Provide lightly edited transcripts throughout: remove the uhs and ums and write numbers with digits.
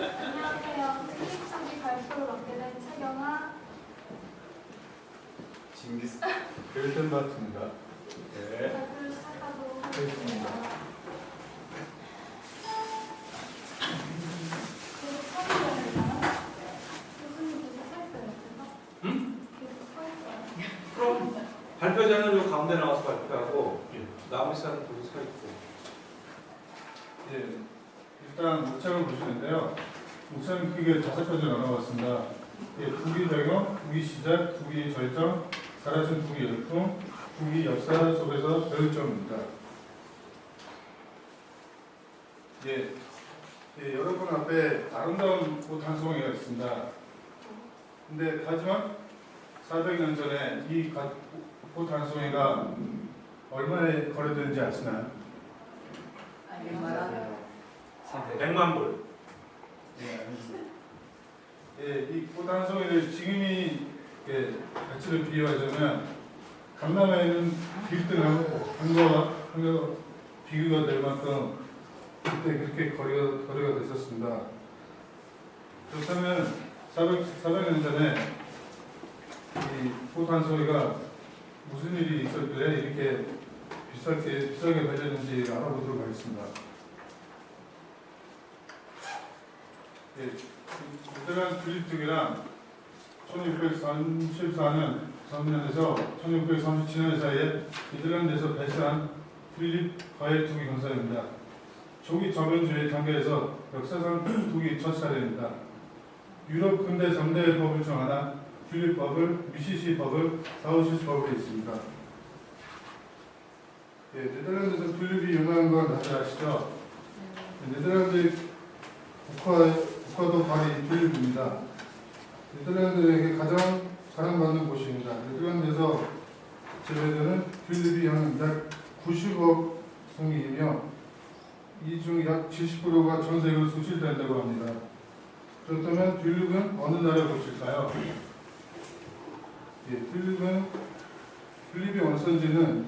안녕하세요. 필립상기 발표를 맡게 된 차경아. 징기스 벨텐바트입니다. 네. 발표를 시작하도록 하겠습니다. 계속 서 있어야 되나요? 교수님 계속 서 있어요, 옆에서? 응? 계속 서 있어요. 그럼 발표자는 요 가운데 나와서 발표하고 나머지 사람은 거기 서 있고. 예, 일단 목차를 보시는데요. 목차는 크게 5가지 나눠봤습니다. 예, 국위 배경, 국위 시작, 국위 절정, 사라진 국위 열풍, 국위 역사 속에서 배울 점입니다. 예, 여러분 앞에 아름다운 꽃 한 송이가 있습니다. 근데 하지만 400년 전에 이 꽃 한 송이가 얼마에 거래되는지 아시나요? 100만 불. 예, 알겠습니다. 예, 이 꽃 한 송이를 지금이 가치를 비유하자면 강남에 있는 빌딩하고 비교가 될 만큼 그때 그렇게 거래가 됐었습니다. 그렇다면 400년 전에 이 꽃 한 송이가 무슨 일이 있었길래 이렇게 비싸게 팔렸는지 알아보도록 하겠습니다. 예, 네덜란드 필립 등이랑 1634년에서 1637년 사이에 네덜란드에서 발사한 필립 과일 투기 공사입니다. 조기 저변주의 단계에서 역사상 투기 첫 사례입니다. 유럽 근대 3대 법을 중 하나 필립 법을, 미시시 법을, 사우시스 법이 있습니다. 예, 네덜란드에서 필립이 유명한 건 다들 아시죠? 네덜란드 국화도 발이 필립입니다. 네덜란드에게 가장 사랑받는 곳입니다. 네덜란드에서 재배되는 튤립이 약 90억 송이이며 이 중 약 70%가 전 세계로 수출된다고 합니다. 그렇다면 튤립은 어느 나라의 꽃일까요? 예, 튤립의 원산지는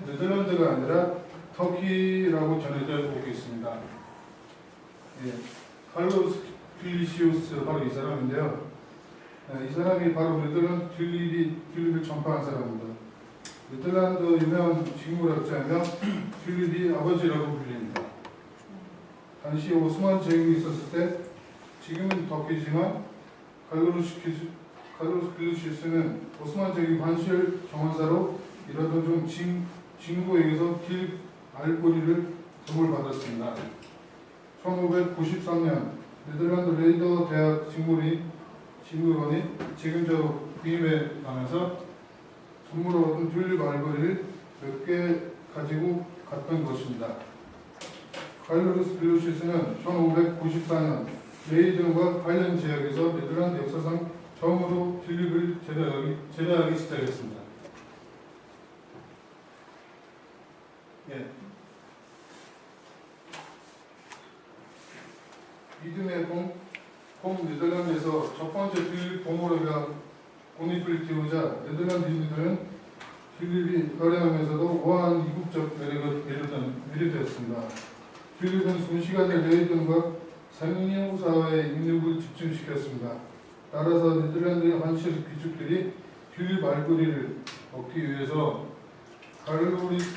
네덜란드가 아니라 터키라고 전해져 오고 있습니다. 예, 칼로스 필리시우스 바로 이 사람인데요. 이 사람이 바로 네덜란드 튤립을 전파한 사람입니다. 네덜란드 유명한 식물학자이며 튤립이 아버지라고 불립니다. 당시 오스만 제국이 있었을 때 지금은 터키지만 칼로스 필리시우스는 오스만 제국 관실 정원사로 일하던 중 진구에게서 길 알꼬리를 선물받았습니다. 1593년 네덜란드 레이더 대학 식물원이 책임져 구입에 가면서 선물로 얻은 튤립 알고리를 몇 개 가지고 갔던 것입니다. 칼로스 필리시우스는 1594년 레이든과 관련 지역에서 네덜란드 역사상 처음으로 튤립을 재배하기 시작했습니다. 예. 믿음의 봄 네덜란드에서 첫 번째 튤립 봄으로가 꽃잎을 띄우자 네덜란드인들은 튤립이 화려하면서도 우아한 이국적 매력을 매료되었습니다. 튤립은 순식간에 레이든과 상류 사회의 인력을 집중시켰습니다. 따라서 네덜란드의 한실 귀족들이 튤립 알고리를 얻기 위해서 칼로리스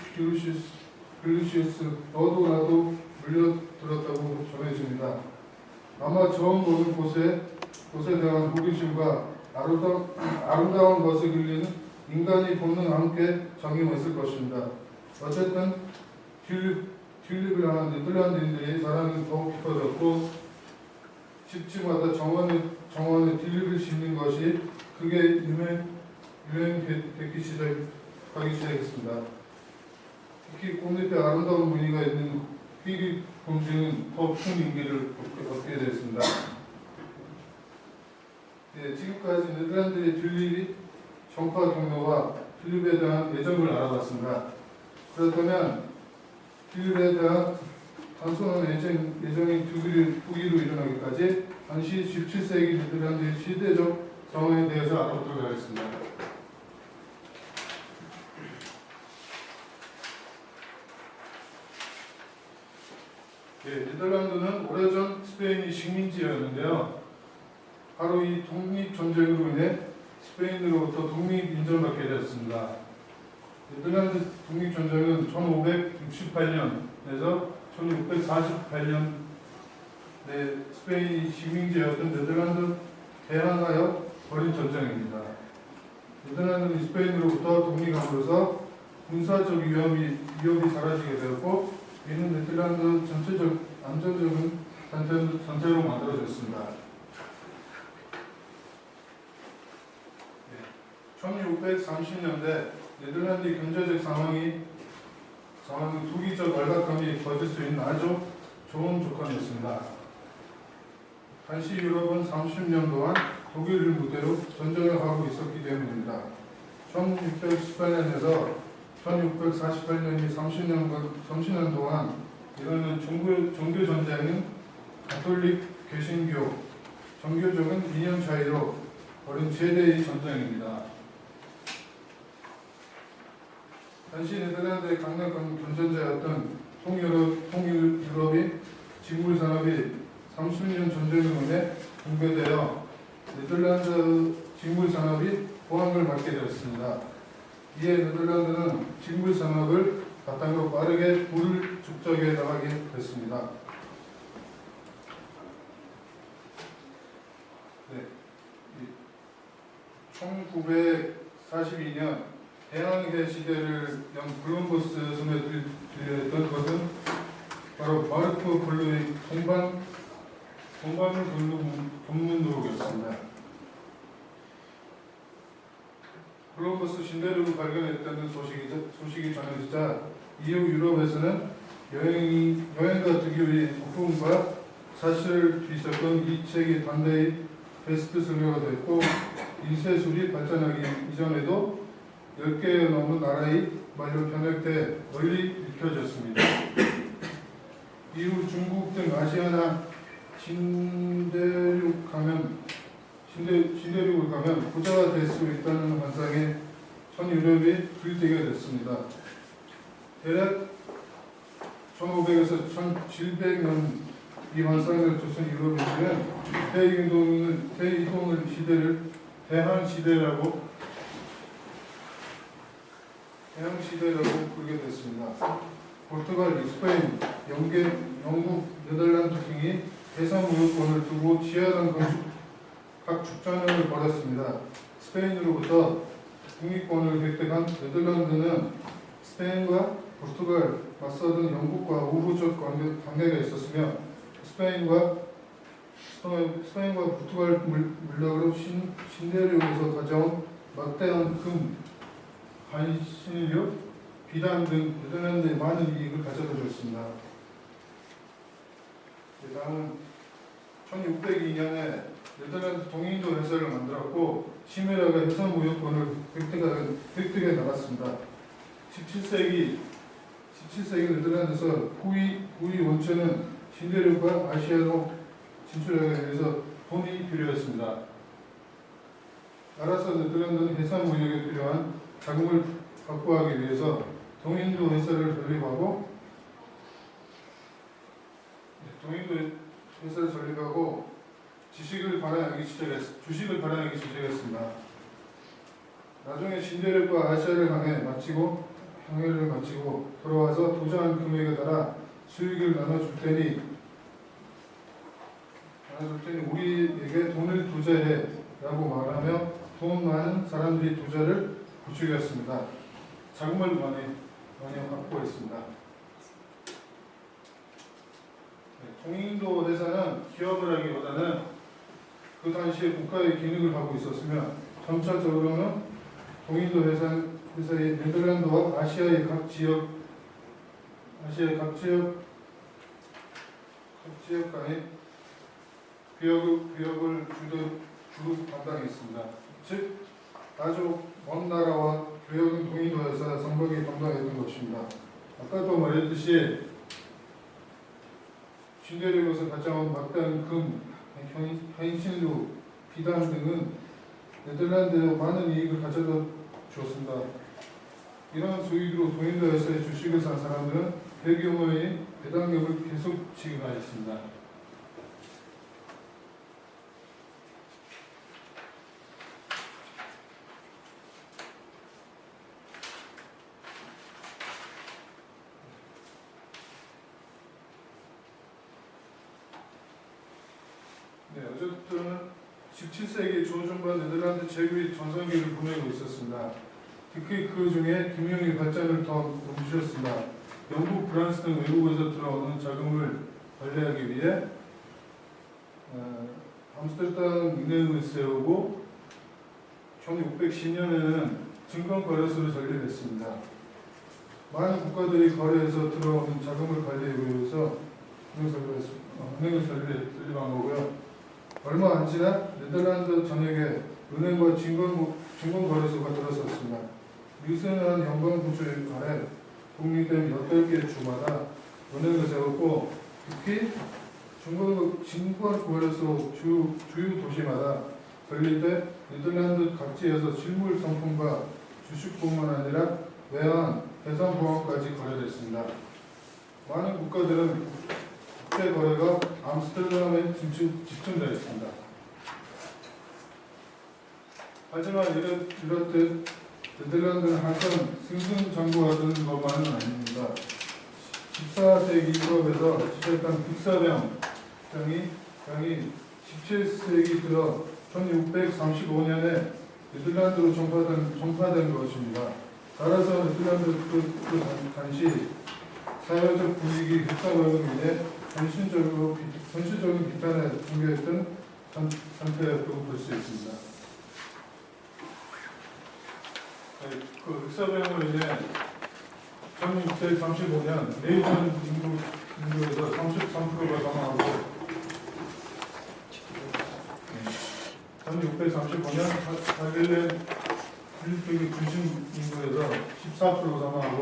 필리시우스 너도 나도 물려들었다고 전해집니다. 아마 처음 보는 곳에 대한 호기심과 아름다운 것을 그리는 인간의 본능과 함께 작용했을 것입니다. 어쨌든 튤립을 향한 네덜란드인들의 사랑이 더욱 깊어졌고 집집마다 정원에 튤립을 심는 것이 크게 유행되기 시작했습니다. 특히 꽃잎에 아름다운 무늬가 있는 필립 공주는 더 큰 인기를 얻게 되었습니다. 네, 지금까지 네덜란드의 튤립 전파 경로와 튤립에 대한 예정을 알아봤습니다. 그렇다면 튤립에 대한 단순한 예정인 투기로 일어나기까지 당시 17세기 네덜란드의 시대적 상황에 대해서 알아보도록 하겠습니다. 예, 네덜란드는 오래전 스페인이 식민지였는데요. 바로 이 독립전쟁으로 인해 스페인으로부터 독립 인정받게 되었습니다. 네덜란드 독립전쟁은 1568년에서 1648년 스페인이 식민지였던 네덜란드 대항하여 벌인 전쟁입니다. 네덜란드는 스페인으로부터 독립함으로써 군사적 위협이 사라지게 되었고 이는 네덜란드 전체적 안정적인 상태로 만들어졌습니다. 1630년대 네덜란드 경제적 상황이 투기적 월각감이 거질 수 있는 아주 좋은 조건이었습니다. 당시 유럽은 30년 동안 독일을 무대로 전쟁을 하고 있었기 때문입니다. 1618년에서 1648년이 30년 동안 이거는 종교 전쟁은 가톨릭 개신교 정교적인 이념 차이로 벌인 최대의 전쟁입니다. 당시 네덜란드의 강력한 경쟁자였던 동유럽이 직물 산업이 30년 전쟁으로 인해 붕괴되어 네덜란드 직물 산업이 포항을 맞게 되었습니다. 이에 네덜란드는 직물 산업을 바탕으로 빠르게 물을 축적해 나가게 됐습니다. 네. 1942년 대항해 시대를 연 콜럼버스 섬에 들렸던 것은 바로 마르코 폴로의 동반을 검문록이었습니다. 콜럼버스 신대륙을 발견했다는 소식이 전해지자 이후 유럽에서는 여행가 특유의 소품과 사실을 뒤섞은 이 책이 단대의 베스트셀러가 됐고 인쇄술이 발전하기 이전에도 10개에 넘는 나라의 말로 번역돼 널리 읽혀졌습니다. 이후 중국 등 아시아나 신대륙을 가면 부자가 될 수 있다는 환상에 전 유럽이 들뜨게 됐습니다. 대략 1500에서 1700년 이 환상을 쫓은 유럽인들은 대이동을 시대를 대항시대라고 부르게 됐습니다. 포르투갈, 스페인, 영국, 네덜란드 등이 해상무역권을 두고 치열한 각 축전을 벌였습니다. 스페인으로부터 국립권을 획득한 네덜란드는 스페인과 포르투갈, 맞서던 영국과 우호적 관계가 있었으며 스페인과 포르투갈 물량으로 신대륙에서 가져온 막대한 금, 한신료, 비단 등 네덜란드에 많은 이익을 가져다 줬습니다. 다음은 1602년에 네덜란드 동인도 회사를 만들었고 시메라가 해상무역권을 획득해 나갔습니다. 17세기 네덜란드에서 후이 원천은 신대륙과 아시아로 진출하기 위해서 돈이 필요했습니다. 따라서 네덜란드는 해상무역에 필요한 자금을 확보하기 위해서 동인도 회사를 설립하고 주식을 발행하기 시작했습니다. 나중에 신대륙과 아시아를 향해를 마치고 돌아와서 투자한 금액에 따라 수익을 나눠줄 테니 우리에게 돈을 투자해 라고 말하며 돈 많은 사람들이 투자를 부추겼습니다. 자금을 많이 확보했습니다. 동인도 회사는 기업을 하기보다는 그 당시에 국가의 기능을 하고 있었으며 점차적으로는 동인도 회사의 네덜란드와 아시아의 각 지역 간의 교역을 주로 담당했습니다. 즉 아주 먼 나라와 교역은 동인도 회사 성벽이 담당했던 것입니다. 아까도 말했듯이 신대륙에서 가져온 막대한 금, 한신료, 비단 등은 네덜란드에 많은 이익을 가져다 주었습니다. 이러한 수익으로 동인도 회사의 주식을 산 사람들은 대규모의 배당금을 계속 지급하였습니다. 네, 어제부터는 17세기 조중반 네덜란드 제국이 전성기를 보내고 있었습니다. 특히 그 중에 금융의 발전을 더 멈추셨습니다. 영국, 프랑스 등 외국에서 들어오는 자금을 관리하기 위해 암스테르담 은행을 세우고 1610년에는 증권거래소를 설립했습니다. 많은 국가들이 거래에서 들어오는 자금을 관리하기 위해서 은행을 설립한 거고요. 얼마 안 지나 네덜란드 전역에 은행과 증권거래소가 들어섰습니다. 미세한 연방부조 아래 독립된 8개 주마다 은행을 세웠고 특히 증권거래소 주요 도시마다 설립돼 네덜란드 각지에서 실물 상품과 주식뿐만 아니라 외환, 대상 보험까지 거래됐습니다. 많은 국가들은 국제 거래가 암스테르담에 집중되어 있습니다. 하지만 이렇듯 네덜란드는 항상 승승장구하던 것만은 아닙니다. 14세기 유럽에서 시작한 빅사병이 17세기 들어 1635년에 네덜란드로 전파된 것입니다. 따라서 네덜란드 그 당시 사회적 분위기 흑사병으로 인해 현실적인 비판에 붕괴했던 상태였다고 볼 수 있습니다. 그 흑사병으로 인해 1635년 레이전 인구에서 33%가 사망하고 1635년 하겔렌 필리핀의 중심 인구에서 14%가 사망하고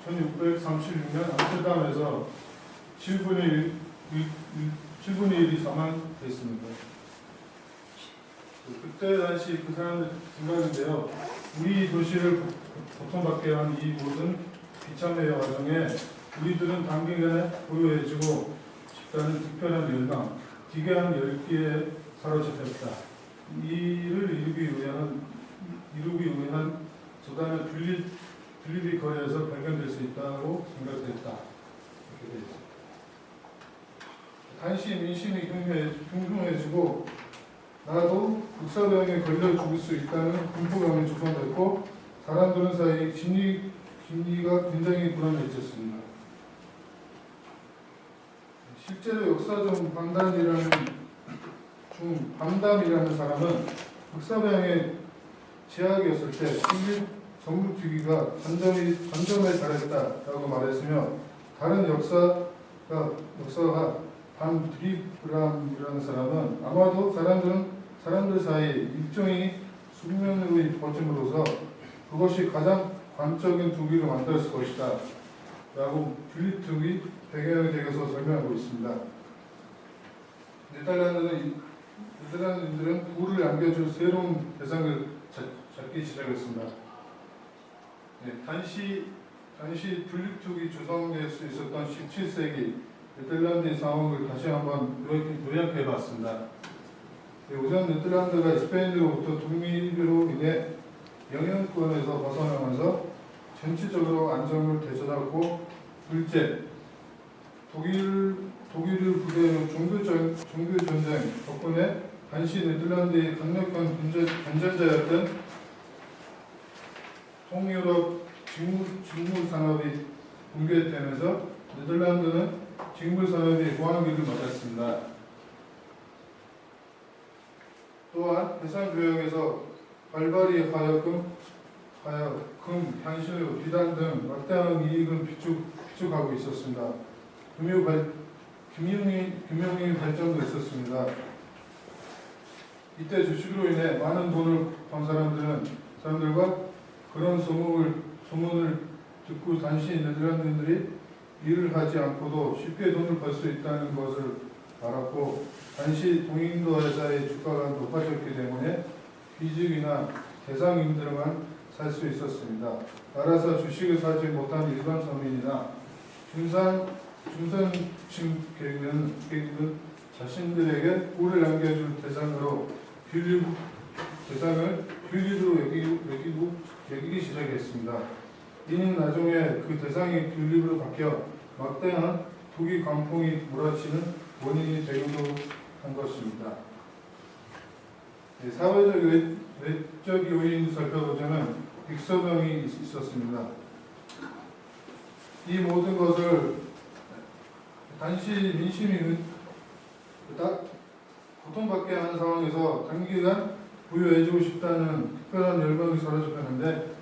1636년 암스테르담에서 7분의 1이 사망했습니다. 그때 당시 그 사람들 생각인데요. 우리 도시를 고통받게 한 이 모든 비참의 와중에 우리들은 단기간에 고요해지고 집단은 특별한 열망, 기괴한 열기에 사로잡혔다. 이를 이루기 위한 수단은 분립이 거래에서 발견될 수 있다고 생각됐다. 이렇게 되어 있습니다. 당시 민심이 흉흉해지고 나도 국사병에 걸려 죽을 수 있다는 공포감이 조성됐고 사람들 사이 심리가 굉장히 불안해졌습니다. 실제로 역사적 밤담이라는 사람은 국사병에 제약이었을 때 정부주기가 전점에 달했다라고 말했으며 다른 역사가 반드리브람이라는 사람은 아마도 사람들 사이 일종의 숙면으로 퍼짐으로써 그것이 가장 관적인 두기를 만들었을 것이다 라고 분립두기 배경에 대해서 설명하고 있습니다. 네덜란드인들은 부를 안겨줄 새로운 대상을 찾기 시작했습니다. 네, 당시 분립투기 조성될 수 있었던 17세기 네덜란드의 상황을 다시 한번 요약해 봤습니다. 네, 우선 네덜란드가 스페인으로부터 독립으로 인해 영향권에서 벗어나면서 전체적으로 안정을 되찾았고 둘째, 독일을 부대로 종교전쟁 덕분에 당시 네덜란드의 강력한 변전자였던 동유럽 직물 산업이 붕괴되면서 네덜란드는 직물 산업의 호황기를 맞았습니다. 또한 해상 교역에서 발발이 하여금 향신료, 비단 등 막대한 이익은 비축하고 있었습니다. 금융의 발전도 있었습니다. 이때 주식으로 인해 많은 돈을 번 사람들과 그런 소문을 듣고 당시 네덜란드인들이 일을 하지 않고도 쉽게 돈을 벌 수 있다는 것을 알았고 당시 동인도 회사의 주가가 높아졌기 때문에 귀족이나 대상인들만 살 수 있었습니다. 따라서 주식을 사지 못한 일반 서민이나 중산층 계급은 자신들에게 꿀을 남겨줄 대상으로 대상을 튤립으로 여기기 시작했습니다. 이는 나중에 그 대상이 튤립으로 바뀌어 막대한 투기 광풍이 몰아치는 원인이 되기도 한 것입니다. 사회적 외적 요인 살펴보자면 빅서병이 있었습니다. 이 모든 것을 단시 민심이 고통받게 하는 상황에서 단기간 부여해주고 싶다는 특별한 열망이 사라졌는데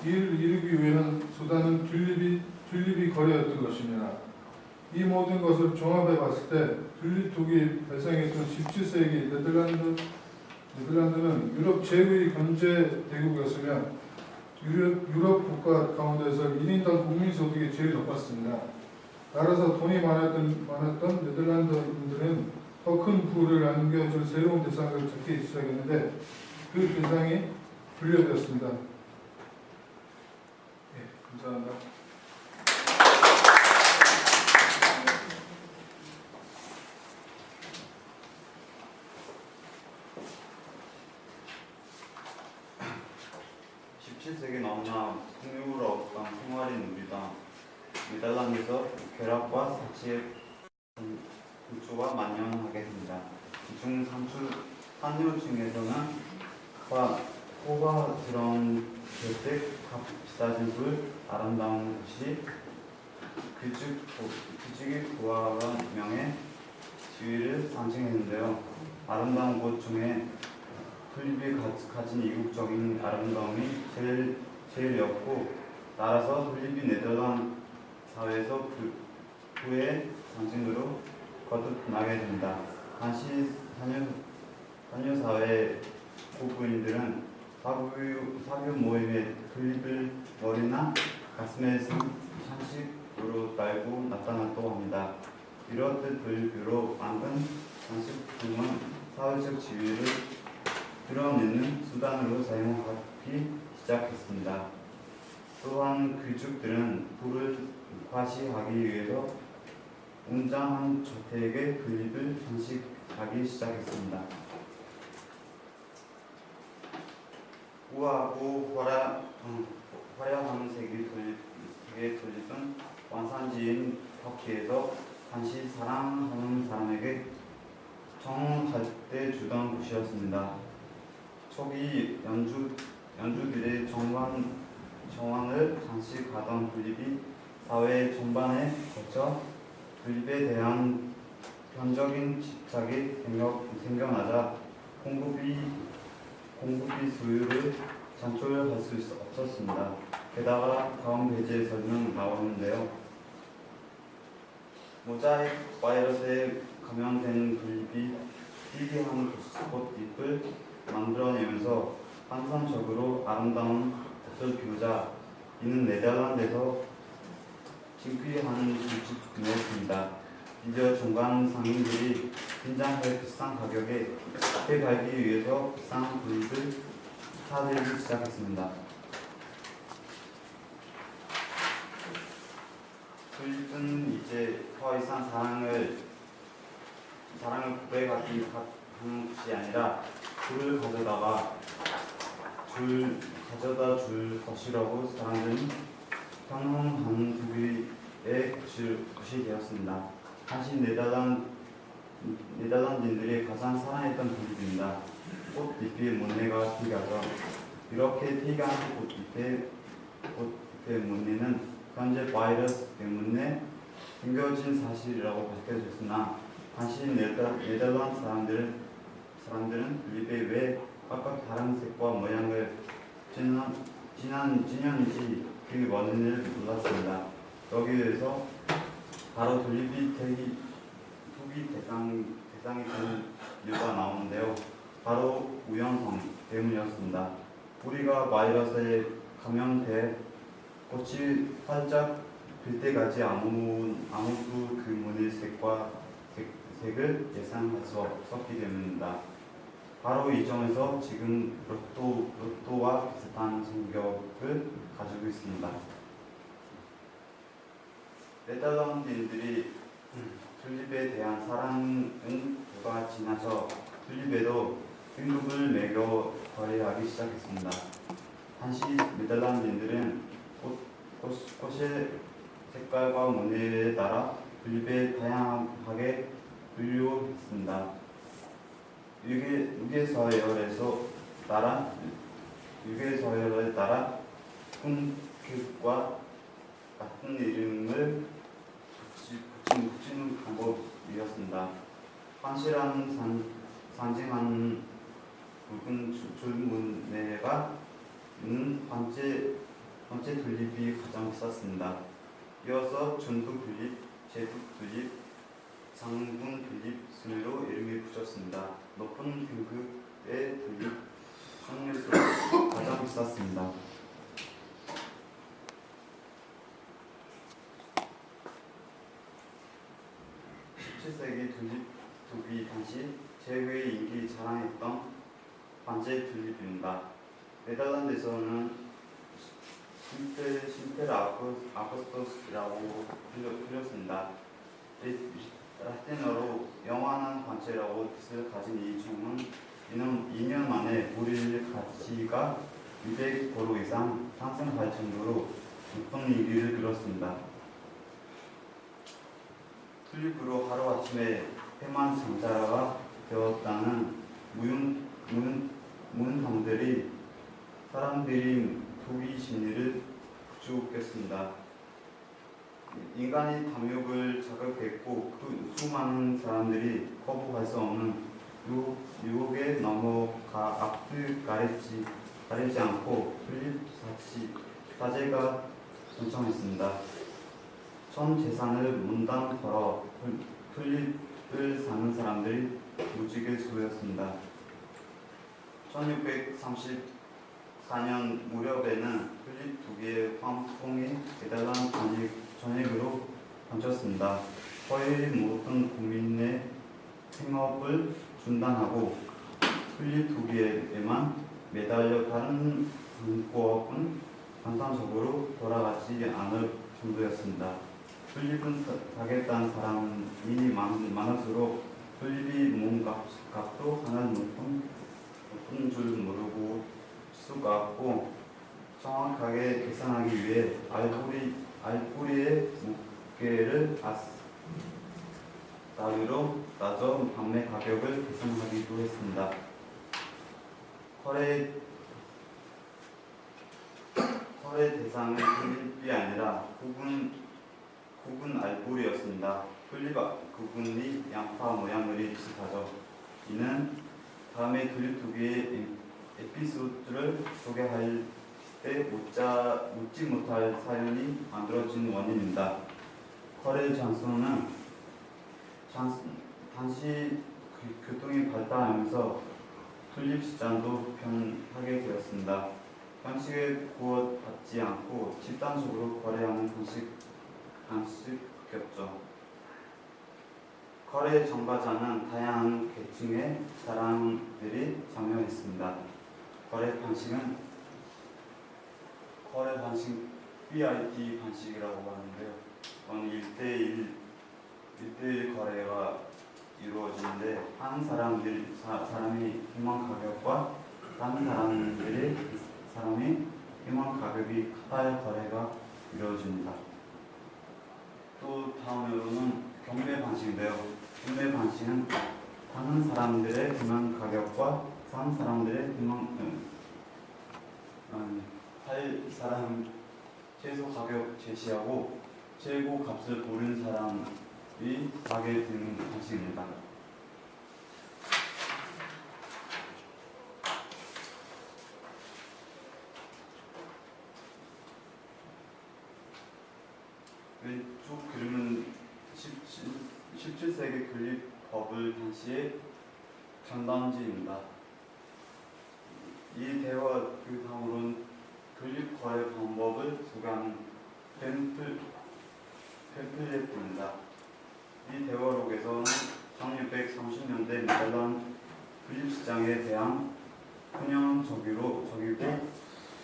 이를 이루기 위한 수단은 튤립이 거래였던 것입니다. 이 모든 것을 종합해 봤을 때 튤립 투기 발생했던 17세기 네덜란드는 유럽 제2의 경제 대국이었으며 유럽 국가 가운데서 1인당 국민소득이 제일 높았습니다. 따라서 돈이 많았던 네덜란드인들은 더 큰 부를 안겨줄 새로운 대상을 찾기 시작했는데 그 대상이 분류되었습니다. 감사합니다. (17세기) 너무나 풍요로웠던 생활이 누리던 네덜란드에서 괴락과 사치의 분주가 만연하게 됩니다. 이중 산유층에서는 호화스러운 재택, 비싸진 술, 아름다운 도시, 그중의 부하가 명예, 지위를 상징했는데요. 아름다운 곳 중에 튤립이 가진 이국적인 아름다움이 제일이었고, 따라서 튤립이 네덜란드 사회에서 부의 상징으로 거듭나게 됩니다. 당시 산유사회 고부인들은 사교 모임에 튤립을 머리나 가슴에 장식으로 달고 나타났다고 합니다. 이렇듯 튤립으로 만든 장식품은 사회적 지위를 드러내는 수단으로 사용하기 시작했습니다. 또한 귀족들은 부를 과시하기 위해서 웅장한 저택에 튤립을 장식하기 시작했습니다. 우아하고 화려한 색의 튤립은 원산지인 터키에서 당시 사랑하는 사람에게 청혼할 때 주던 곳이었습니다. 초기 연주들의 정원을 장식하던 튤립이 사회 전반에 거쳐 튤립에 대한 변적인 집착이 생겨나자 공급이 수요를 창출할 수 없었습니다. 게다가 다음 페이지에서는 나오는데요. 모자이크 바이러스에 감염된 튤립이 희귀한 꽃잎을 만들어내면서 환상적으로 아름다운 옷을 피우자 이는 네덜란드에서 진귀한 수집품이었습니다. 이제 중간 상인들이 긴장해 비싼 가격에 팔기 위해서 비싼 튤립을 사들이기 시작했습니다. 튤립은 이제 더 이상 사랑을 고백하기 하는 것이 아니라 줄을 가져다 줄 것이라고 사람들은 평범한 부귀의 것이 되었습니다. 당시 네덜란드인들이 가장 사랑했던 튤립입니다. 꽃잎의 문내가 특이하죠. 이렇게 특이한 꽃잎의 문내는 현재 바이러스 때문에 숨겨진 사실이라고 밝혀졌으나 당시 네덜란드 사람들은 튤립의 왜 각각 다른 색과 모양을 진연인지 그 원인을 몰랐습니다. 여기에서 바로 튤립이 투기 대상이 된 이유가 나오는데요. 바로 우연성 때문이었습니다. 우리가 바이러스에 감염돼 꽃이 활짝 필 때까지 아무도 그 무늬 색을 예상할 수 없었기 때문입니다. 바로 이 점에서 지금 로또와 비슷한 성격을 가지고 있습니다. 네덜란드인들이 튤립에 대한 사랑은 도가 지나서 튤립에도 등급을 매겨 거래하기 시작했습니다. 당시 네덜란드인들은 꽃의 색깔과 모델에 따라 튤립에 다양하게 분류했습니다. 유괴서열에 따라 품격과 같은 이름을 붙이는 방법이었습니다. 황실한 상징하는 붉은 줄무늬가 있는 번째 튤립이 가장 비쌌습니다. 이어서 중부 튤립, 제북 튤립, 장군 튤립 순으로 이름이 붙였습니다. 높은 등급의 튤립 종류수로 가장 비쌌습니다. 17세기 튤립이 당시 최고의 인기 자랑했던 반제 튤립입니다. 네덜란드에서는 심페르 아구스토스라고 불렸습니다. 라틴어로 영원한 관체라고 뜻을 가진 이 종은 2년 만에 우리의 가치가 200% 이상 상승할 정도로 높은 인기를 끌었습니다. 튤립으로 하루아침에 백만장자가 되었다는 문항들이 사람들이 투기 심리를 부추겼습니다. 인간이 탐욕을 자극했고 수많은 사람들이 거부할 수 없는 유혹에 넘어가 앞을 가리지 않고 튤립 사제가 신청했습니다. 전 재산을 문당 걸어 튤립을 사는 사람들이 무지개 수였습니다. 1634년 무렵에는 튤립 2개의 황풍이 네덜란드 전역으로 번졌습니다. 거의 모든 국민의 생업을 중단하고 튤립 2개에만 매달려 다른 상업은 반상적으로 돌아가지 않을 정도였습니다. 튤립은 사겠다는 사람이 많을수록 튤립이 몸값도 하나 높은 줄 모르고 수가 정확하게 계산하기 위해 알뿌리의 무게를 따위로 낮춰 판매 가격을 계산하기도 했습니다. 거래 대상은 튤립이 아니라 구분 알뿌리였습니다. 튤립 구분이 양파 모양물이 비슷하죠. 이는 다음에 튤립 2개의 에피소드를 소개할 때 묻지 못할 사연이 만들어진 원인입니다. 거래 장소는 당시 교통이 발달하면서 튤립 시장도 변하게 되었습니다. 형식에 구애받지 않고 집단적으로 거래하는 방식이었죠. 거래 참가자는 다양한 계층의 사람들이 참여했습니다. 거래 방식 VIP 방식이라고 하는데요. 1대1 거래가 이루어지는데 한 사람이 희망 가격과 다른 사람이 희망 가격이 같은 거래가 이루어집니다. 또 다음으로는 경매 방식인데요. 경매 방식은 다른 사람들의 희망 가격과 다른 사람들의 할 사람 최소 가격 제시하고 최고 값을 고른 사람이 가게 되는 방식입니다. 왼쪽 그림은 17세기 튤립 버블 당시의 전단지입니다. 이 대화 그 다음으로는 튤립 거래 방법을 소개하는 팸플렛입니다. 이 대화록에서는 1630년대 네덜란드 튤립 시장에 대한 편향적이고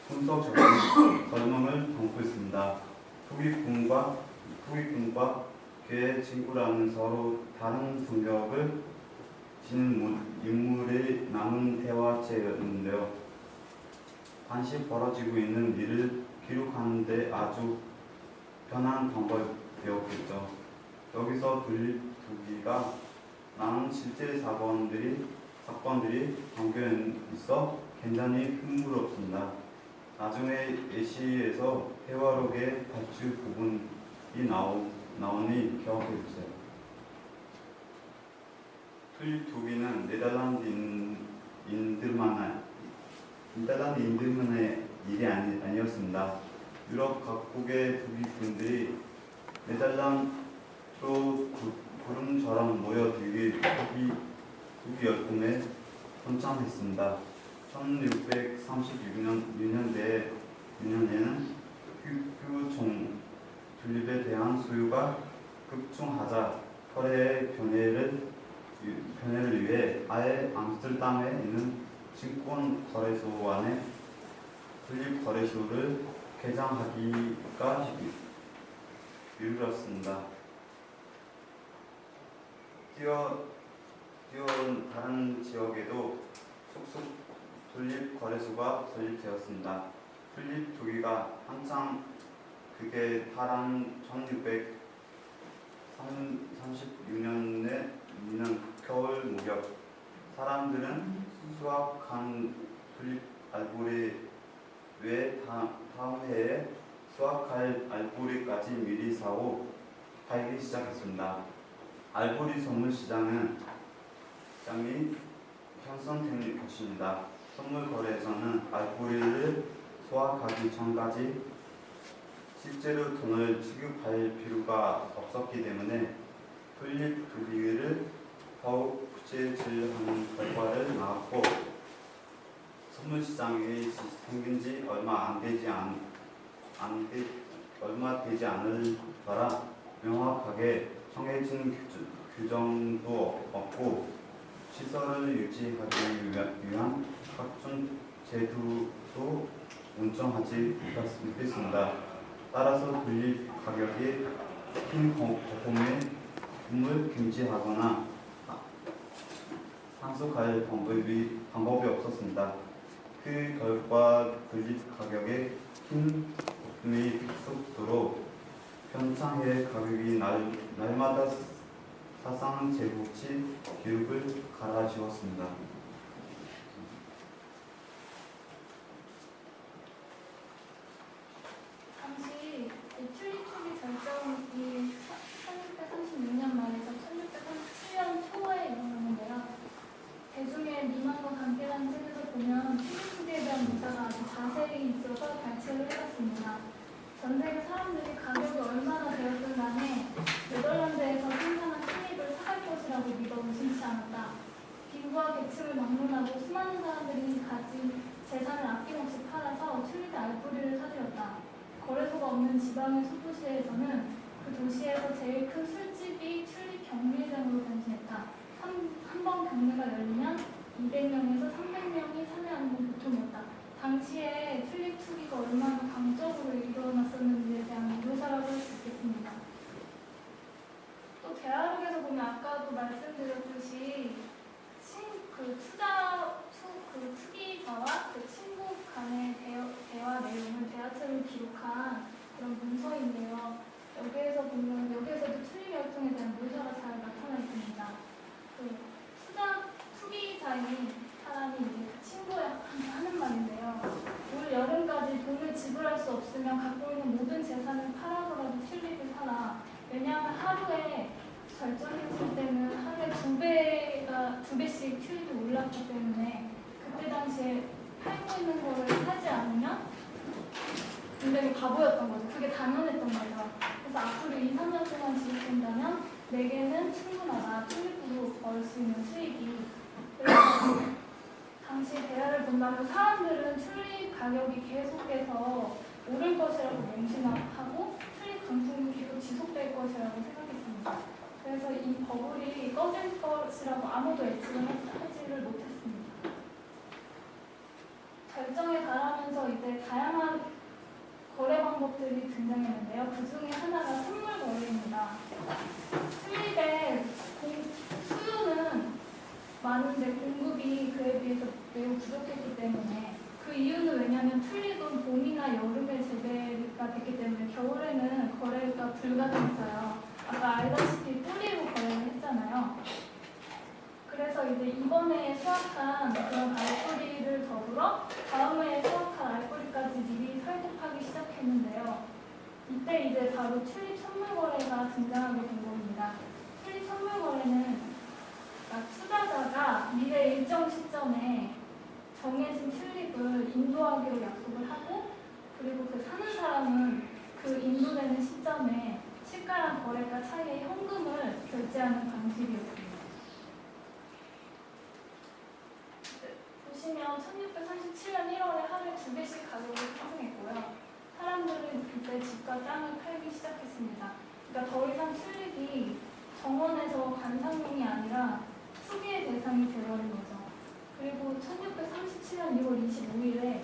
분석적인 설명을 담고 있습니다. 투기꾼과 부익군과 그의 친구라는 서로 다른 성격을 지닌 인물의 남은 대화체였는데요. 당시 벌어지고 있는 일을 기록하는 데 아주 편한 방법이었겠죠. 여기서 분립두기가 나눈 실제 사건들이 담겨 있어 굉장히 흥미롭습니다. 나중에 예시에서 대화록의 발주 부분이 나오니 기억해주세요. 분립두기는 네덜란드인들만의 일이 아니었습니다. 유럽 각국의 두기꾼들이 네덜란드로 구름처럼 모여 두기 열풍에 동참했습니다. 1636년에는 규종 분립에 대한 수요가 급증하자 거래의 변해를 위해 아예 암스테르담에 있는 증권 거래소 안에 분립 거래소를 개장하기가 이르렀습니다. 뛰어온 다른 지역에도 속속 분립 거래소가 설립되었습니다. 분립 두기가 한창 극에 달한 1636년에 있는 겨울 무렵 사람들은 수확한 분립 알보리 외에 다음 해에 수확할 알보리까지 미리 사고 팔기 시작했습니다. 알보리 선물 시장이 형성된 것입니다. 선물 거래에서는 알보리를 수확하기 전까지 실제로 돈을 지급할 필요가 없었기 때문에 분립 두기를 더욱 구체질하는 결과를 낳았고, 선물 시장이 생긴 지 얼마 되지 않을 거라 명확하게 정해진 규정도 없고 시설을 유지하기 위한 각종 제도도 운영하지 못했습니다. 따라서 분립 가격이 큰 거품을 금지하거나 상속할 방법이 없었습니다. 그 결과 분립 가격의 큰 거품이 급속도로 평창의 가격이 날마다 사상 제국치 기록을 갈아지웠습니다. 당시 튤립 투기 절정이 1636년 말에서 1637년 초에 일어났는데요. 대중의 미망과 관계라는 책에서 보면 튤립 투기에 대한 묘사가 아주 자세히 있어서 발췌를 해봤습니다. 전 세계 사람들이 가격이 얼마나 되었든 간에 네덜란드에서 생산한 튤립을 사갈 것이라고 믿어 의심치 않았다. 빈부와 계층을 막론하고 수많은 사람들이 가진 재산을 아낌없이 팔아서 튤립의 알뿌리를 사들였다. 거래소가 없는 지방의 소도시에서는 그 도시에서 제일 큰 술집이 튤립 경매장으로 변신했다. 한 번 경매가 열리면 200명에서 300명이 참여하는 건 보통이었다. 당시에 튤립 투기가 얼마나 강적으로 일어났었는지에 대한 묘사라고 할 수 있겠습니다. 또 대화록에서 보면 아까도 말씀드렸듯이 투기자와 그 친구 간의 대화 내용을 대화체로 기록한 그런 문서인데요. 여기에서도 튤립 열풍에 대한 묘사가 잘 나타나 있습니다. 투기자인 사람이 이제 그 친구한테 하는 말인데요. 올 여름까지 돈을 지불할 수 없으면 갖고 있는 모든 재산을 팔아서라도 튤립을 사라. 왜냐하면 하루에 절정했을 때는 하루에 두 배씩 튤립이 올랐기 때문에 그때 당시에 팔고 있는 거를 사지 않으면 굉장히 바보였던 거죠. 그게 당연했던 거죠. 그래서 앞으로 2, 3년 동안 지속된다면 내게는 충분하다. 튤립으로 벌 수 있는 수익이. 그래서 당시 대화를 본다면 사람들은 튤립 가격이 계속해서 오를 것이라고 맹신하고 튤립 강풍도 계속 지속될 것이라고 생각했습니다. 그래서 이 버블이 꺼질 것이라고 아무도 예측을 하지를 못했습니다. 절정에 달하면서 이제 다양한 거래 방법이 방법들이 등장했는데요. 그 중에 하나가 선물 거래입니다. 튤립의 수요는 많은데 공급이 그에 비해서 매우 부족했기 때문에, 그 이유는 왜냐하면 튤립은 봄이나 여름에 재배가 됐기 때문에 겨울에는 거래가 불가능했어요. 아까 알다시피 뿌리로 거래를 했잖아요. 그래서 이제 이번에 수확한 그런 알뿌리를 더불어 다음에 수확한 알뿌리까지 미리 설립하기 시작했는데요. 이때 이제 바로 튤립 선물 거래가 등장하게 된 겁니다. 튤립 선물 거래는 투자자가 미래 일정 시점에 정해진 튤립을 인도하기로 약속을 하고, 그리고 그 사는 사람은 그 인도되는 시점에 시가랑 거래가 차이의 현금을 결제하는 방식이었습니다. 보시면 1637년 1월에 하루에 2배씩 가격이 상승했고요. 사람들은 그때 집과 땅을 팔기 시작했습니다. 그러니까 더 이상 튤립이 정원에서 관상용이 아니라 투기의 대상이 되어버린 거죠. 그리고 1637년 2월 25일에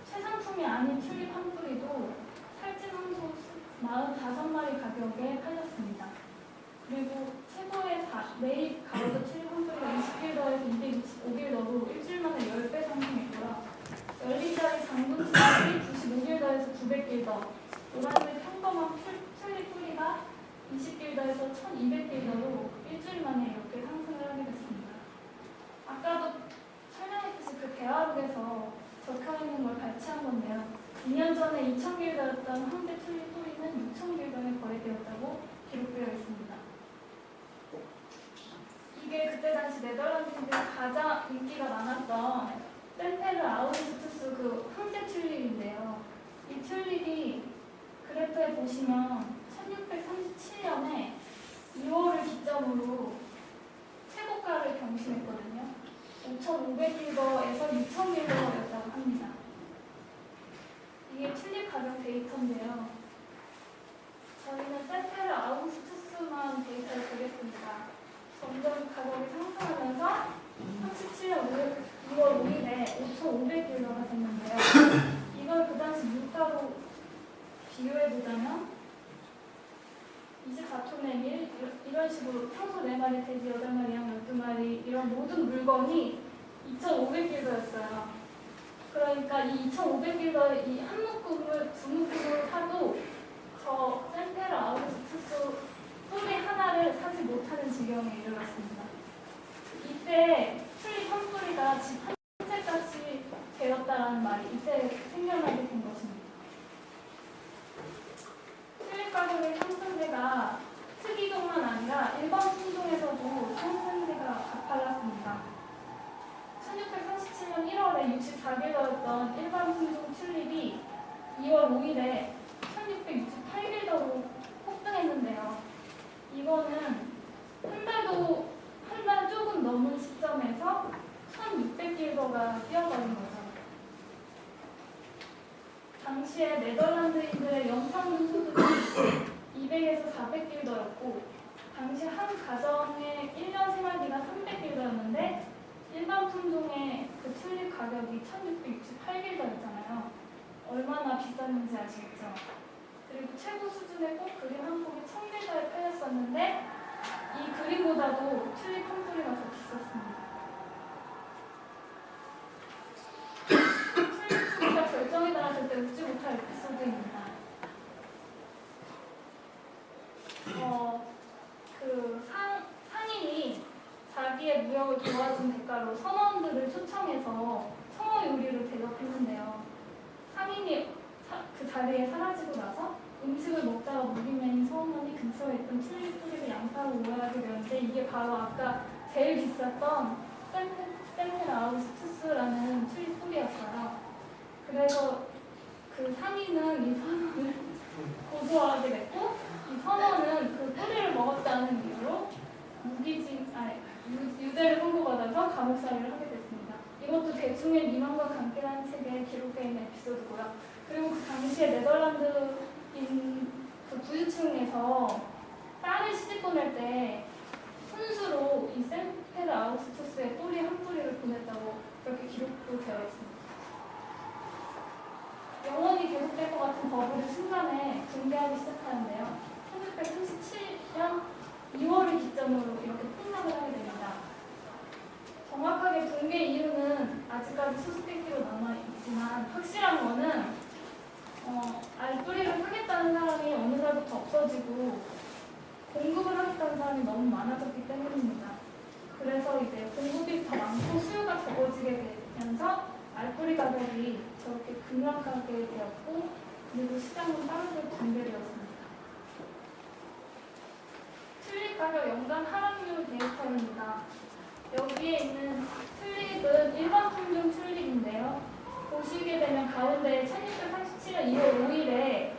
최상품이 아닌 튤립 한 뿌리도 살찐 황소 45마리 가격에 팔렸습니다. 그리고 최고의 매입 가로도 튤립 한 뿌리가 20길더에서 225길더로 일주일 만에 10배 상승했고요. 열리자리 장군 튤립이 95길더에서 900길더, 노란색 평범한 튤립 뿌리가 20길더에서 1200길더로 일주일 만에 이렇게 상승을 하게 됐습니다. 아까도 설명했듯이 그 대화록에서 적혀있는 걸 발췌한 건데요. 2년 전에 2000길더였던 황제 튤립 뿌리는 6000길더에 거래되었다고 기록되어 있습니다. 이게 그때 당시 네덜란드인들이 가장 인기가 많았던 센테르 아우구스투스 그 황제 튤립인데요. 이 튤립이 그래프에 보시면 1637년에 2월을 기점으로 최고가를 경신했거든요. 5,500길더에서 6,000길더였다고 합니다. 이게 튤립 가격 데이터인데요. 저희는 센테르 아우구스투스만 데이터를 보겠습니다. 점점 가격이 상승하면서 37년 2월 5일에 5,500길더가 됐는데요. 이걸 그 당시 물가로 비교해보자면 24톤의 밀, 이런 식으로 평소 4마리, 돼지 8마리, 양 12마리 이런 모든 물건이 2,500길더였어요. 그러니까 이 2,500길더의 이 한 묶음을 두 묶음을 사도 저 센테르 아우구스투스 뿌리 하나를 사지 못하는 지경에 이르렀습니다. 이때 튤립 한 뿌리가 집 한 채 값이 되었다라는 말이 이때 생겨나게 된 것입니다. 튤립 가격의 상승세가 특이종만 아니라 일반 품종에서도 상승세가 가팔랐습니다. 1637년 1월에 64길더였던 일반 품종 튤립이 2월 5일에 1668길더로 폭등했는데요. 이거는 한 달 조금 넘은 시점에서 1600길더가 뛰어버린 거죠. 당시에 네덜란드인들의 연평균 소득이 200에서 400길더였고, 당시 한 가정의 1년 생활비가 300길더였는데 일반 품종의 그 튤립 가격이 1668길더였잖아요. 얼마나 비쌌는지 아시겠죠? 그리고 최고 수준의 꽃 그림 한 폭이 1000길더에 팔렸었는데 이 그림보다도 튤립 한 뿌리가 더 비쌌습니다. 튤립 수기가 결정에 달았을 때 웃지 못할 에피소드입니다. 상인이 자기의 무역을 도와준 대가로 선원들을 초청해서 청어 요리를 대접했는데요. 상인이 그 자리에 사라지고 나서 음식을 먹다가 무기맨인 선원이 근처에 있던 튤립 뿌리를 양파로 오해하게 되는데, 이게 바로 아까 제일 비쌌던 센테르 아우구스투스라는 튤립 뿌리였어요. 그래서 그 상인은 이 선원을 고소하게 됐고, 이 선원은 그 뿌리를 먹었다는 이유로 유죄를 선고받아서 감옥살이를 하게 됐습니다. 이것도 대중의 미망과 관계라는 책에 기록되어 있는 에피소드고요. 그리고 그 당시에 네덜란드인 그 부유층에서 딸을 시집 보낼 때 훈수로 이 센테르 아우구스투스의 뿌리 한 뿌리를 보냈다고 그렇게 기록도 되어 있습니다. 영원히 계속될 것 같은 버블의 순간에 2월을 기점으로 이렇게 폭락을 하게 됩니다. 정확하게 붕괴 이유는 아직까지 수수께끼로 남아있지만 확실한 거는 알뿌리를 사겠다는 사람이 어느 날부터 없어지고 공급을 하겠다는 사람이 너무 많아졌기 때문입니다. 그래서 이제 공급이 더 많고 수요가 적어지게 되면서 알뿌리 가격이 저렇게 급락하게 되었고 그리고 시장은 빠르게 붕괴되었습니다. 튤립 가격 연간 하락률 데이터입니다. 여기에 있는 튤립은 일반 품종 튤립인데요. 보시게 되면 가운데 1637년 2월 5일에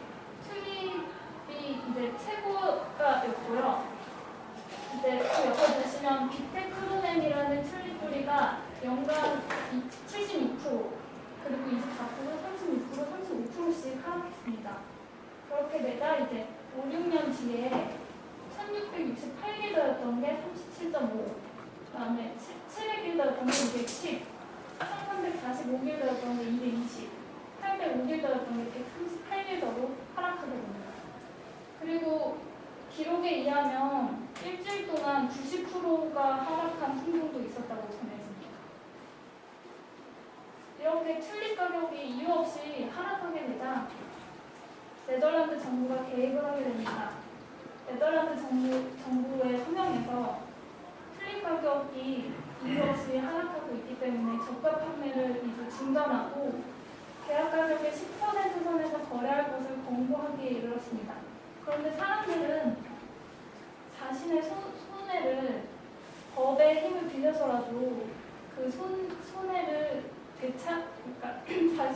튤립이 이제 최고가였고요. 이제 그 옆에 보시면 비테크로넨이라는 튤립 뿌리가 연간 72% 그리고 24%, 36%, 35%씩 하락했습니다. 그렇게 되자 이제 5, 6년 뒤에 1668길더였던 게 37.5, 그다음에 700길더였던 게 210, 1345길더였던 게 220, 805길더였던 게 138길더로 하락하게 됩니다. 그리고 기록에 의하면 일주일 동안 90%가 하락한 품종도 있었다고 전해집니다. 이렇게 튤립 가격이 이유 없이 하락하게 되자 네덜란드 정부가 개입을 하게 됩니다. 네덜란드 정부의 서명에서 튤립 가격이 이유 없이 하락하고 있기 때문에 저가 판매를 이제 중단하고 계약 가격의 10% 선에서 거래할 것을 권고하기에 이르렀습니다. 그런데 사람들은 자신의 손해를 법의 힘을 빌려서라도 그 손해를 그러니까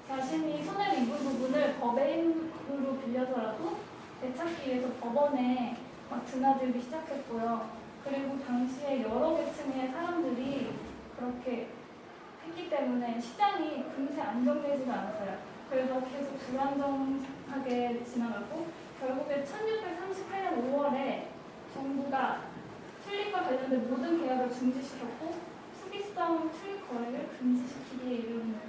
자신이 손해를 입은 부분을 법의 힘으로 빌려서라도 되찾기 위해서 법원에 막 드나들기 시작했고요. 그리고 당시에 여러 계층의 사람들이 그렇게 했기 때문에 시장이 금세 안정되지가 않았어요. 그래서 계속 불안정하게 지나가고 결국에 1638년 5월에 정부가 튤립과 관련된 모든 계약을 중지시켰고 투기성 튤립 거래를 금지시키기에 이릅니다.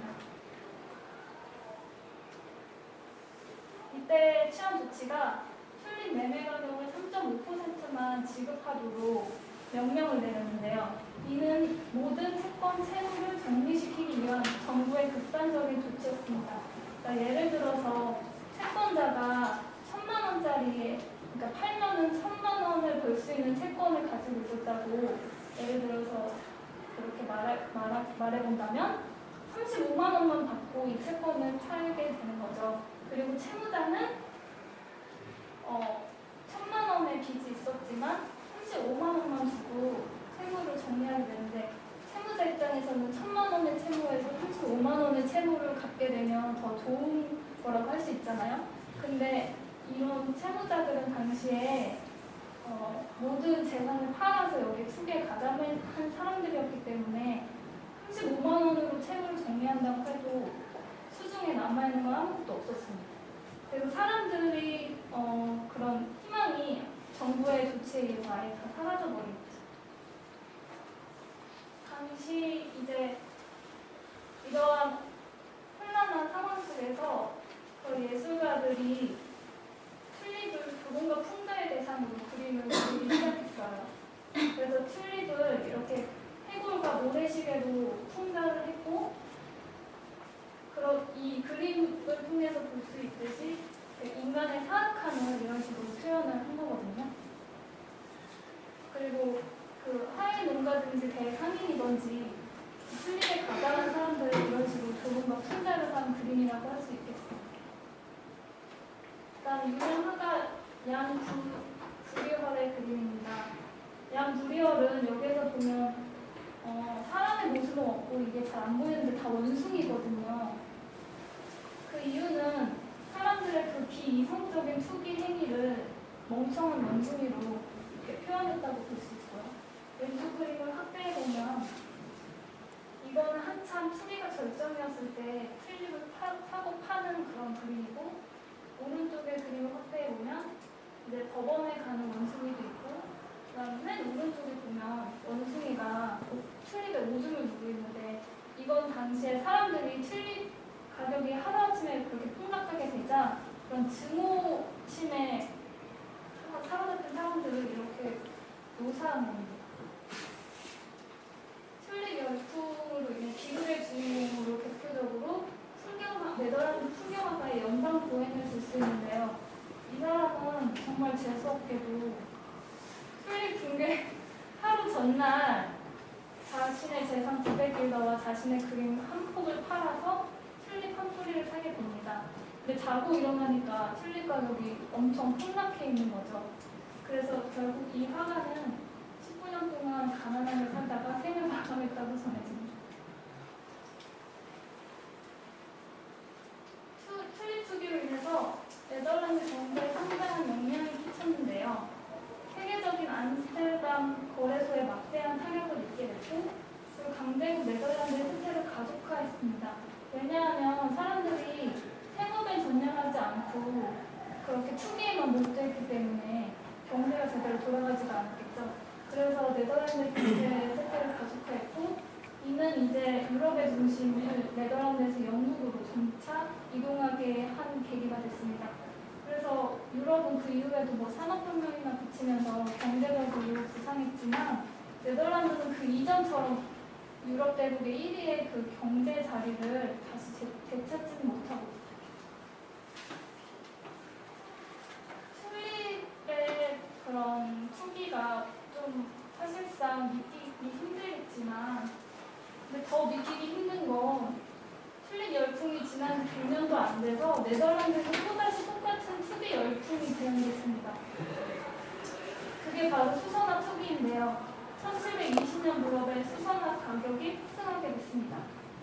이때 취한 조치가 튤립 매매 가격을 3.5%만 지급하도록 명령을 내렸는데요. 이는 모든 채권 채무를 정리시키기 위한 정부의 극단적인 조치였습니다. 그러니까 예를 들어서 채권자가 1,000만 원짜리, 그러니까 팔면은 1,000만 원을 벌 수 있는 채권을 가지고 있었다고 예를 들어서 그렇게 말해본다면 35만 원만 받고 이 채권을 팔게 되는 거죠. 그리고 채무자는 1,000만 원의 빚이 있었지만 35만 원만 주고 채무를 정리하게 되는데 채무자 입장에서는 1,000만 원의 채무에서 35만 원의 채무를 갖게 되면 더 좋은 거라고 할 수 있잖아요. 근데 이런 채무자들은 당시에 모든 재산을 팔아서 여기 투기에 가담한 사람들이었기 때문에 35만 원으로 채무를 정리한다고 해도 수중에 남아있는 건 아무것도 없었습니다. 그래서 사람들이 그런 희망이 정부의 조치에 의해서 아예 다 사라져버린 거죠. 당시 이제 이러한 혼란한 상황 속에서 예술가들이 튤립을 부동과 풍자의 대상으로 그림을 그리기 시작했어요. 그래서 튤립을 이렇게 해골과 모래시계로 풍자를 했고 이 그림을 통해서 볼 수 있듯이 인간의 사악함을 이런 식으로 표현을 한 거거든요. 그리고 그 하위 농가든지 대상인이든지 튤립에 가담한 사람들을 이런 식으로 조금과 풍자를 한 그림이라고 할 수 있겠습니다. 그다음 유명 화가 양 부리얼의 그림입니다. 양 부리얼은 여기에서 보면 사람의 모습은 없고 이게 잘 안 보이는데 다 원숭이거든요. 그 이유는 사람들의 그 비이성적인 투기 행위를 멍청한 원숭이로 이렇게 표현했다고 볼 수 있고요. 왼쪽 그림을 확대해보면 이거는 한참 투기가 절정이었을 때 튤립을 사고 파는 그런 그림이고 오른쪽의 그림을 확대해보면 이제 법원에 가는 원숭이도 있고 그다음에 맨 오른쪽에 보면 원숭이가 튤립에 오줌을 누고 있는데 이건 당시에 사람들이 튤립 가격이 하루아침에 그렇게 폭락하게 되자 그런 증오심에 사로잡힌 사람들을 이렇게 묘사한 겁니다. 튤립 열풍으로 인해 기술의 주인공으로 대표적으로 네덜란드 풍경화가의 연방 보행을 들 수 있는데요. 이 사람은 정말 재수없게도 튤립 붕괴 하루 전날 자신의 재산 900일더와 자신의 그림 한 폭을 팔아서 튤립 한 뿌리를 사게 됩니다. 근데 자고 일어나니까 튤립 가격이 엄청 폭락해 있는 거죠. 그래서 결국 이 화가는 19년 동안 가난하게 살다가 생을 마감했다고 전해집니다. 튤립 투기로 인해서 네덜란드 정부에 상당한 영향을 끼쳤는데요. 세계적인 암스테르담 거래소에 막대한 타격을 입게 됐고, 그리고 강대국 네덜란드의 세태를 가속화했습니다. 왜냐하면 사람들이 생업에 전념하지 않고 그렇게 투기에만 몰두했기 때문에 경제가 제대로 돌아가지가 않았겠죠. 그래서 네덜란드 경제의 세태를 가속화했고, 이는 이제 유럽의 중심을 네덜란드에서 영국으로 점차 이동하게 한 계기가 됐습니다. 그래서 유럽은 그 이후에도 뭐 산업혁명이나 거치면서 경제적으로 부상했지만, 네덜란드는 그 이전처럼 유럽 대국의 1위의 그 경제 자리를 다시 되찾지는 못하고 있습니다. 튤립의 그런 투기가 좀 사실상 믿기 힘들겠지만, 근데 더 믿기기 힘든 건 튤립 열풍이 지난 100년도 안 돼서 네덜란드에서 또다시 똑같은 투기 열풍이 재현됐습니다. 그게 바로 수선화 투기인데요. 1720년 무렵에 수선화 가격이 폭등하게 됐습니다.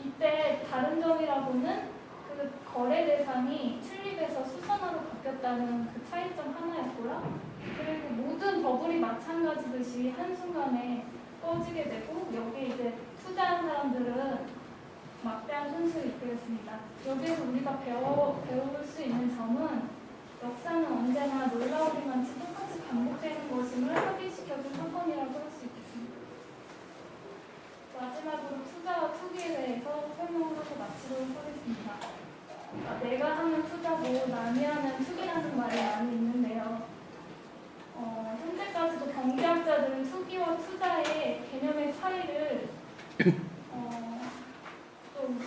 이때 다른 점이라고는 그 거래 대상이 튤립에서 수선화로 바뀌었다는 그 차이점 하나였고요. 그리고 모든 버블이 마찬가지듯이 한순간에 꺼지게 되고, 여기에 이제 투자한 사람들은 막대한 손실을 입게 됐습니다. 여기에서 우리가 배울 수 있는 점은, 역사는 언제나 놀라우리만치 똑같이 반복되는 것임을 확인시켜준 사건이라고 할 수 있겠습니다. 마지막으로 투자와 투기에 대해서 설명을 하고 마치도록 하겠습니다. 내가 하는 투자고 남이 하는 투기라는 말이 많이 있는데요. 현재까지도 경제학자들은 투기와 투자의 개념의 차이를 좀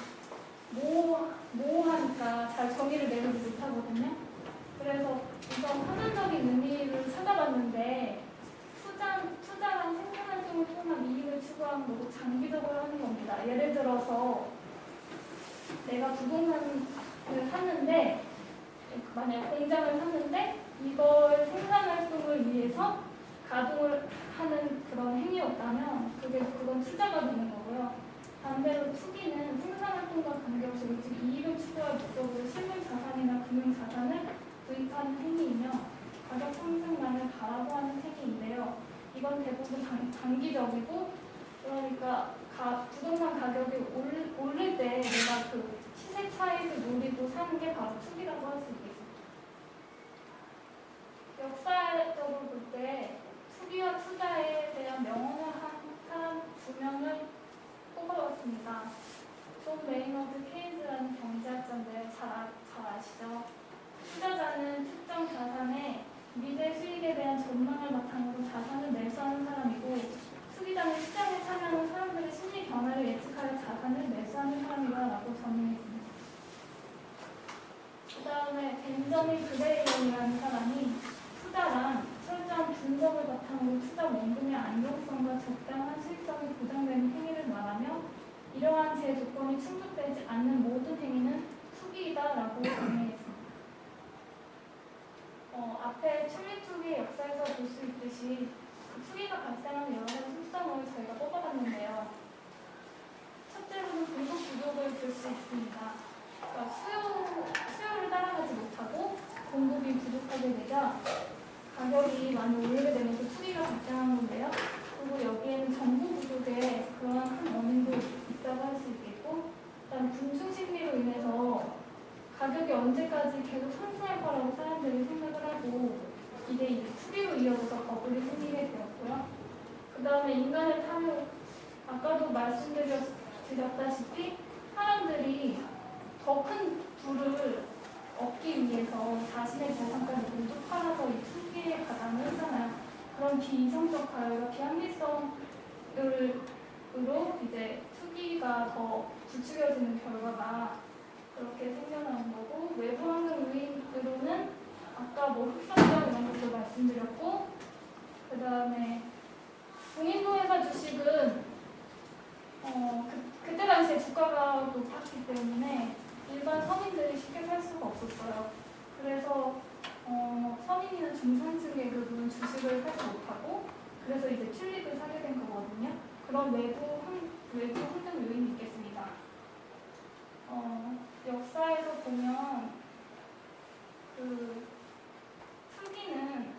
모호하니까 잘 정의를 내리지 못하거든요. 그래서 우선 사전적인 의미를 찾아봤는데, 투자란 생산활동을 통한 이익을 추구하는 거고 장기적으로 하는 겁니다. 예를 들어서 내가 부동산을 샀는데, 만약 공장을 샀는데 이걸 생산활동을 위해서 가동을 하는 그런 행위였다면 그건 투자가 되는 거고요. 반대로 투기는 생산활동과 관계없이 오직 이익을 추구할 목적으로 실물 자산이나 금융 자산을 구입하는 행위이며, 가격 상승만을 바라고 하는 행위인데요. 이건 대부분 단기적이고, 그러니까 부동산 가격이 오를 때 내가 그 시세 차익을 노리고 사는 게 바로 투기라고 할 수 있겠습니다. 역사적으로 볼 때 투기와 투자에 대한 명언을 한 사람 2명을 뽑아봤습니다. 존 메이너드 케인즈라는 경제학자인데요. 잘 아시죠? 투자자는 특정 자산의 미래 수익에 대한 전망을 바탕으로 자산을 매수하는 사람이고, 투기자는 시장에 참여하는 사람들의 심리 변화를 예측하여 자산을 매수하는 사람이다라고 전했습니다. 그 다음에 벤저민 그레이엄이라는 사람이 투자란 철저한 분석을 바탕으로 투자 원금의 안정성과 적당한 수익성이 보장되는 행위를 말하며, 이러한 제조건이 충족되지 않는 모든 행위는 투기이다라고 정의했습니다. 앞에 튤립 투기의 역사에서 볼 수 있듯이 그 투기가 발생하는 여러 가지 특성을 저희가 뽑아봤는데요. 첫째로는 공급 부족을 들 수 있습니다. 그러니까 수요를 따라가지 못하고 공급이 부족하게 되자 가격이 많이 오르게 되면서 투기가 발생하는 건데요. 그리고 여기에는 정부 부족의 그러한 큰 원인도 있다고 할 수 있겠고, 일단 군중 심리로 인해서 가격이 언제까지 계속 상승할 거라고 사람들이 생각을 하고, 이게 이제 투기로 이어져서 버블이 생기게 되었고요. 그 다음에 인간의 탐욕, 아까도 말씀드렸다시피 사람들이 더 큰 부를 얻기 위해서 자신의 재산까지 모두 팔아서 이 투기에 가담을 했잖아요. 그런 비이성적 가열과 비합리성으로 이제 투기가 더 부추겨지는 결과가 그렇게 생겨나는 거고, 외부 환경 요인으로는 아까 뭐 흑성장 이런 것도 말씀드렸고, 그 다음에 공인중개사 주식은 그때 당시에 주가가 높았기 때문에 일반 서민들이 쉽게 살 수가 없었어요. 그래서 서민이나 중산층 계급은 주식을 사지 못하고, 그래서 이제 튤립을 사게 된 거거든요. 그런 외부 환경 요인이 있겠습니다. 역사에서 보면 그 투기는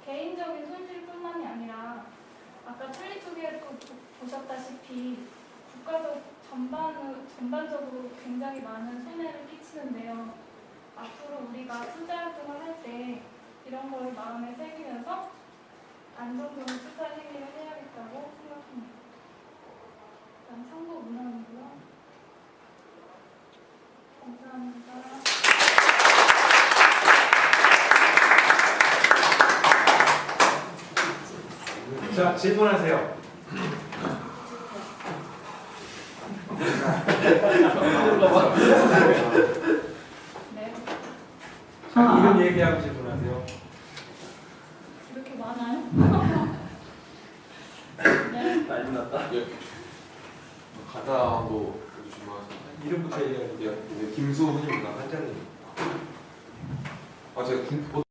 개인적인 손실뿐만이 아니라 아까 튤립 투기에도 보셨다시피 국가적 전반적으로 굉장히 많은 손해를 끼치는데요. 앞으로 우리가 투자 활동을 할 때 이런 걸 마음에 새기면서 안정적인 투자 행위를 해야겠다고 생각합니다. 일단 참고 문헌이고요. 감사합니다. 자, 질문하세요. 네. 자, 이런 얘기하고 질문하세요. 이렇게 많아요? 네. 난리 났다. 가다도 주문하세요. 이름부터 얘기하는데요. 김수훈입니다. 한장님. 제가